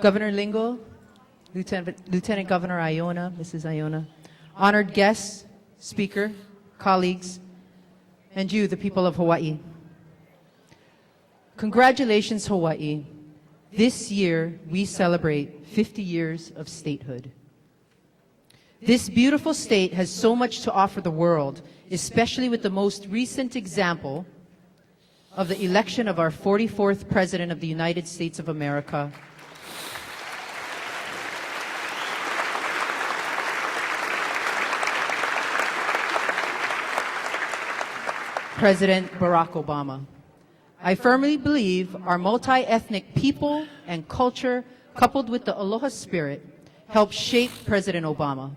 Governor Lingo, Lieutenant Governor Iona, Mrs. Iona, honored guests, speaker, colleagues, and you, the people of Hawaii. Congratulations, Hawaii. This year, we celebrate 50 years of statehood. This beautiful state has so much to offer the world, especially with the most recent example of the election of our 44th President of the United States of America, President Barack Obama. I firmly believe our multi-ethnic people and culture, coupled with the aloha spirit, helped shape President Obama,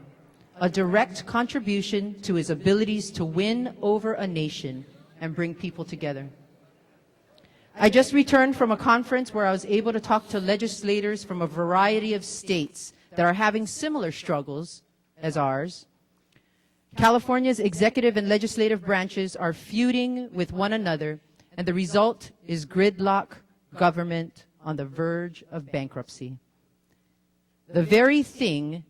a direct contribution to his abilities to win over a nation and bring people together. I just returned from a conference where I was able to talk to legislators from a variety of states that are having similar struggles as ours. California's executive and legislative branches are feuding with one another, and the result is gridlock government on the verge of bankruptcy. The very thing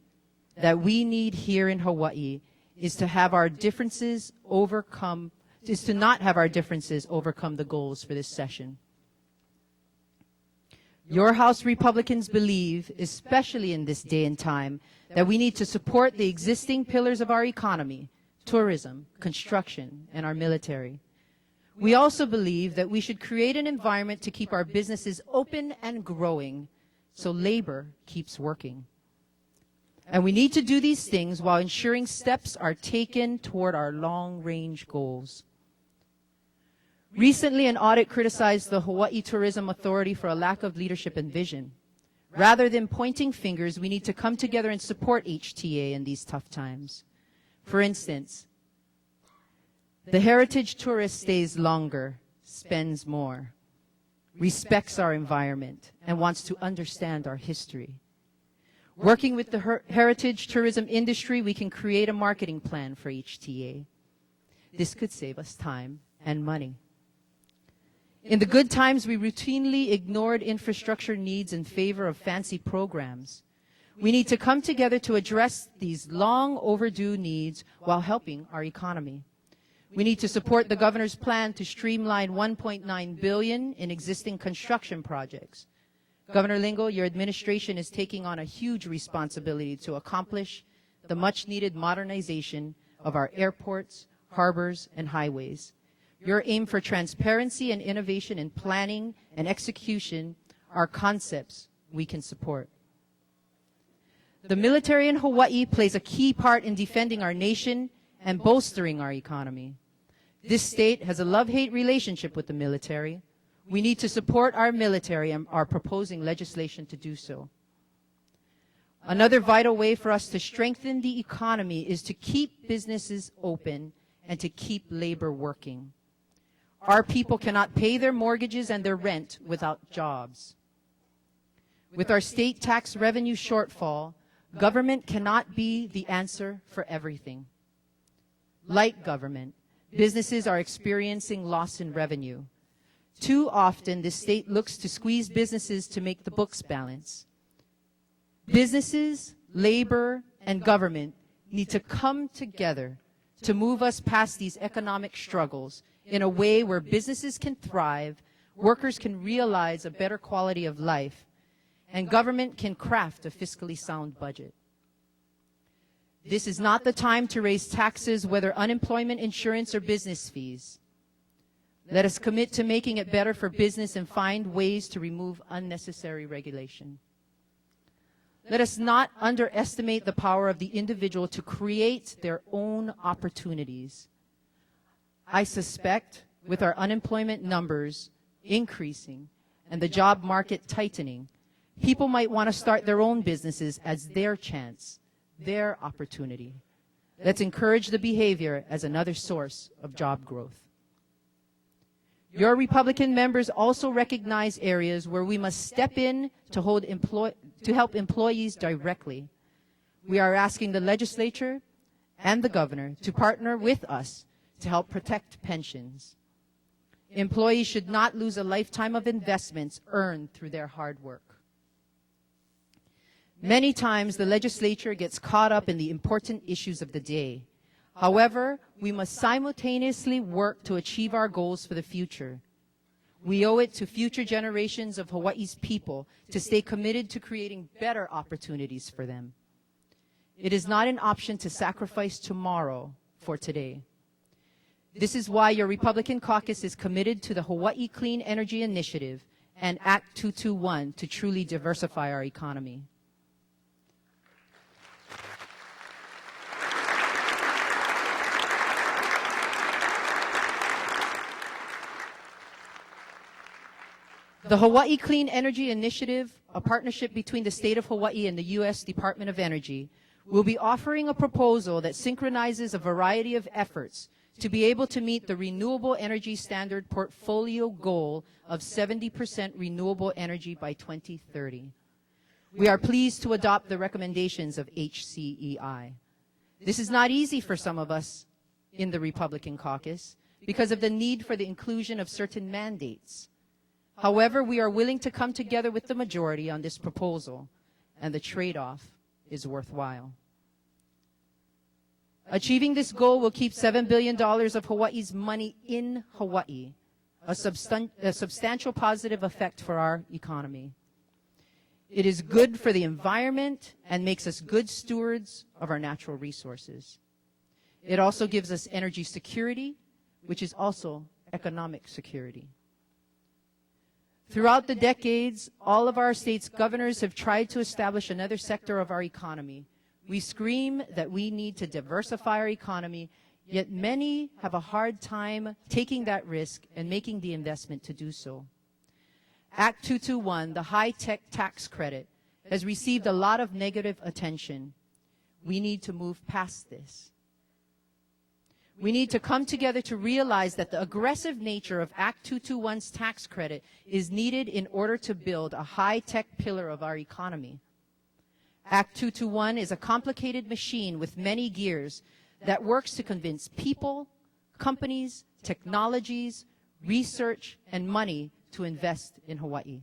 that we need here in Hawaii is to have our differences overcome, is to not have our differences overcome the goals for this session. Your House Republicans believe, especially in this day and time, that we need to support the existing pillars of our economy, tourism, construction, and our military. We also believe that we should create an environment to keep our businesses open and growing so labor keeps working. And we need to do these things while ensuring steps are taken toward our long-range goals. Recently, an audit criticized the Hawaii Tourism Authority for a lack of leadership and vision. Rather than pointing fingers, we need to come together and support HTA in these tough times. For instance, the heritage tourist stays longer, spends more, respects our environment, and wants to understand our history. Working with the heritage tourism industry, we can create a marketing plan for HTA. This could save us time and money. In the good times, we routinely ignored infrastructure needs in favor of fancy programs. We need to come together to address these long overdue needs while helping our economy. We need to support the governor's plan to streamline $1.9 billion in existing construction projects. Governor Lingo, your administration is taking on a huge responsibility to accomplish the much-needed modernization of our airports, harbors, and highways. Your aim for transparency and innovation in planning and execution are concepts we can support. The military in Hawaii plays a key part in defending our nation and bolstering our economy. This state has a love-hate relationship with the military. We need to support our military and are proposing legislation to do so. Another vital way for us to strengthen the economy is to keep businesses open and to keep labor working. Our people cannot pay their mortgages and their rent without jobs. With our state tax revenue shortfall, government cannot be the answer for everything. Like government, businesses are experiencing loss in revenue. Too often, the state looks to squeeze businesses to make the books balance. Businesses, labor, and government need to come together to move us past these economic struggles in a way where businesses can thrive, workers can realize a better quality of life, and government can craft a fiscally sound budget. This is not the time to raise taxes, whether unemployment insurance or business fees. Let us commit to making it better for business and find ways to remove unnecessary regulation. Let us not underestimate the power of the individual to create their own opportunities. I suspect with our unemployment numbers increasing and the job market tightening, people might want to start their own businesses as their chance, their opportunity. Let's encourage the behavior as another source of job growth. Your Republican members also recognize areas where we must step in to help employees directly. We are asking the legislature and the governor to partner with us to help protect pensions. Employees should not lose a lifetime of investments earned through their hard work. Many times the legislature gets caught up in the important issues of the day. However, we must simultaneously work to achieve our goals for the future. We owe it to future generations of Hawaii's people to stay committed to creating better opportunities for them. It is not an option to sacrifice tomorrow for today. This is why your Republican caucus is committed to the Hawaii Clean Energy Initiative and Act 221 to truly diversify our economy. The Hawaii Clean Energy Initiative, a partnership between the state of Hawaii and the U.S. Department of Energy, will be offering a proposal that synchronizes a variety of efforts to be able to meet the Renewable Energy Standard portfolio goal of 70% renewable energy by 2030. We are pleased to adopt the recommendations of HCEI. This is not easy for some of us in the Republican caucus because of the need for the inclusion of certain mandates. However, we are willing to come together with the majority on this proposal, and the trade-off is worthwhile. Achieving this goal will keep $7 billion of Hawaii's money in Hawaii, a substantial positive effect for our economy. It is good for the environment and makes us good stewards of our natural resources. It also gives us energy security, which is also economic security. Throughout the decades, all of our state's governors have tried to establish another sector of our economy. We scream that we need to diversify our economy, yet many have a hard time taking that risk and making the investment to do so. Act 221, the high-tech tax credit, has received a lot of negative attention. We need to move past this. We need to come together to realize that the aggressive nature of Act 221's tax credit is needed in order to build a high-tech pillar of our economy. Act 221 is a complicated machine with many gears that works to convince people, companies, technologies, research, and money to invest in Hawaii.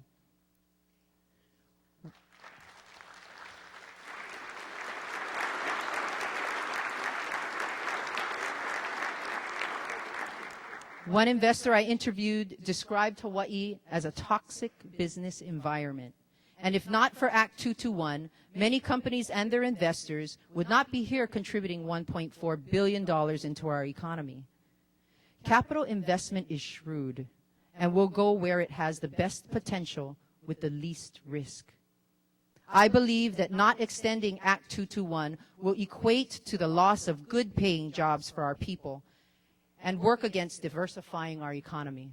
One investor I interviewed described Hawaii as a toxic business environment. And if not for Act 221, many companies and their investors would not be here contributing $1.4 billion into our economy. Capital investment is shrewd and will go where it has the best potential with the least risk. I believe that not extending Act 221 will equate to the loss of good-paying jobs for our people and work against diversifying our economy.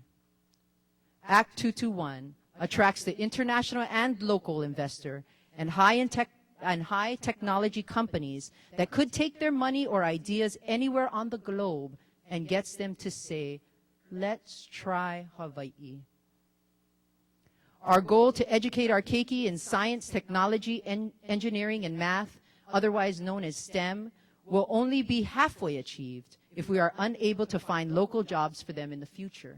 Act 221 attracts the international and local investor and high technology companies that could take their money or ideas anywhere on the globe and gets them to say, let's try Hawaii. Our goal to educate our keiki in science, technology, engineering, and math, otherwise known as STEM, will only be halfway achieved if we are unable to find local jobs for them in the future.